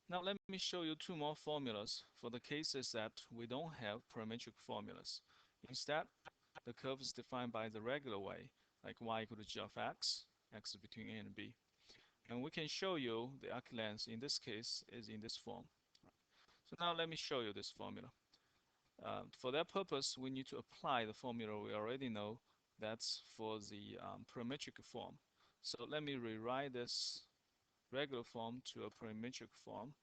Now let me show you two more formulas for the cases that we don't have parametric formulas. Instead, the curve is defined by the regular way, like y equal to g of x, x is between a and b. And we can show you the arc length in this case is in this form. So now let me show you this formula. For that purpose, we need to apply the formula we already know. That's for the parametric form. So let me rewrite this regular form to a parametric form.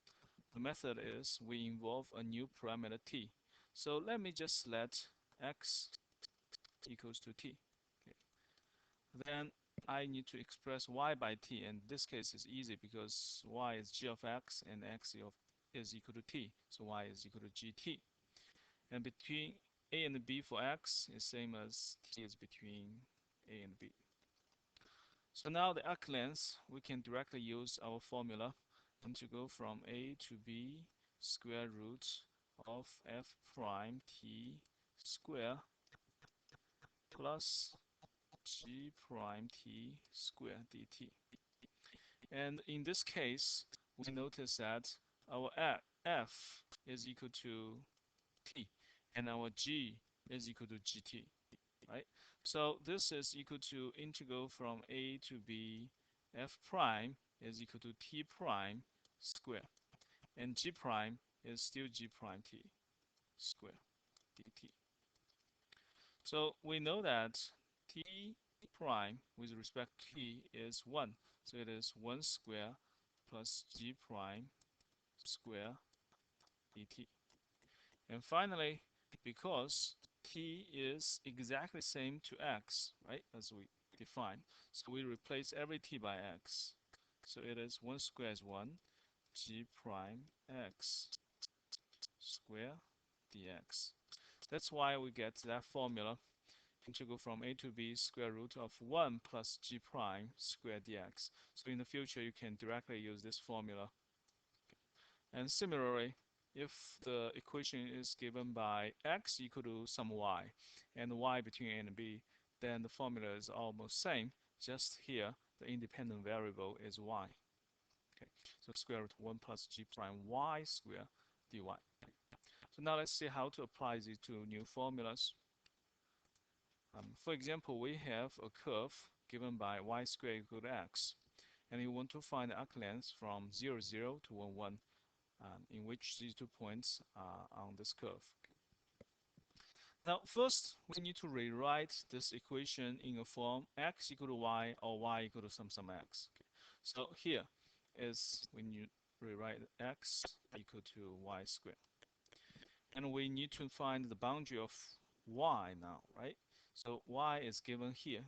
The method is we involve a new parameter t. So let me just let x equals to t. Okay. Then I need to express y by t, and this case is easy because y is g of x and x is equal to t, so y is equal to gt. And between a and b for x is same as t is between a and b. So now the arc length, we can directly use our formula and to go from a to b square root of f prime t square plus g prime t square dt. And in this case, we notice that our f is equal to t and our g is equal to gt, right? So this is equal to integral from a to b f prime is equal to t prime square, and g prime is still g prime t square dt. So we know that t prime with respect to t is 1. So it is 1 square plus g prime square dt. And finally, because t is exactly same to x, right, as we define, so we replace every t by x. So it is 1 square is 1, g prime x square dx. That's why we get that formula, integral from a to b square root of 1 plus g prime square dx. So in the future, you can directly use this formula. And similarly, if the equation is given by x equal to some y and y between a and b, then the formula is almost same. Just here, the independent variable is y. Okay, so square root 1 plus g prime y square dy. So now let's see how to apply these two new formulas. For example, we have a curve given by y squared equal to x, and you want to find the arc length from 0, 0 to 1, 1, in which these 2 points are on this curve. Now, first, we need to rewrite this equation in a form x equal to y or y equal to some x. Okay. So here is when you rewrite x equal to y squared. And we need to find the boundary of y now, right? So y is given here,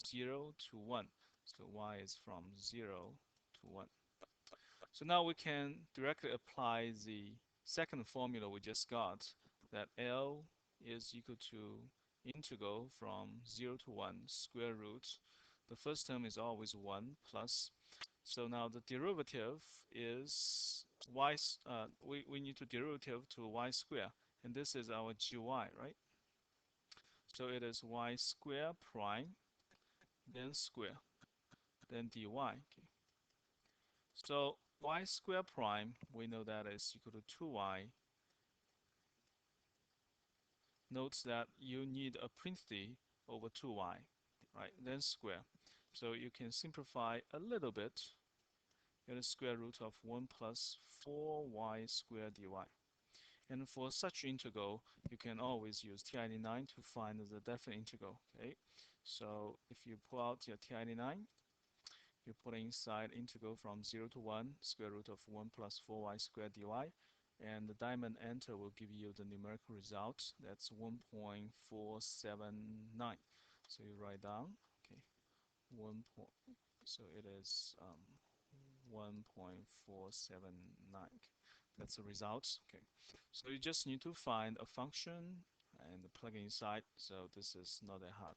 0 to 1. So y is from 0 to 1. So now we can directly apply the second formula we just got, that L is equal to integral from 0 to 1 square root. The first term is always 1 plus. So now the derivative is y, we need to derivative to y square, and this is our gy, right? So it is y square prime, then square, then dy. Okay. So y square prime, we know that is equal to 2y. Note that you need a quantity over 2y, right? Then square. So you can simplify a little bit. Get a square root of 1 plus 4y squared dy. And for such integral, you can always use T99 to find the definite integral. Okay, so if you pull out your T99, you put inside integral from 0 to 1 square root of 1 plus 4y squared dy, and the diamond enter will give you the numerical result. That's 1.479. So you write down, okay, 1 point, so it is 1.479. That's the result. Okay, so you just need to find a function and plug it inside. So this is not that hard.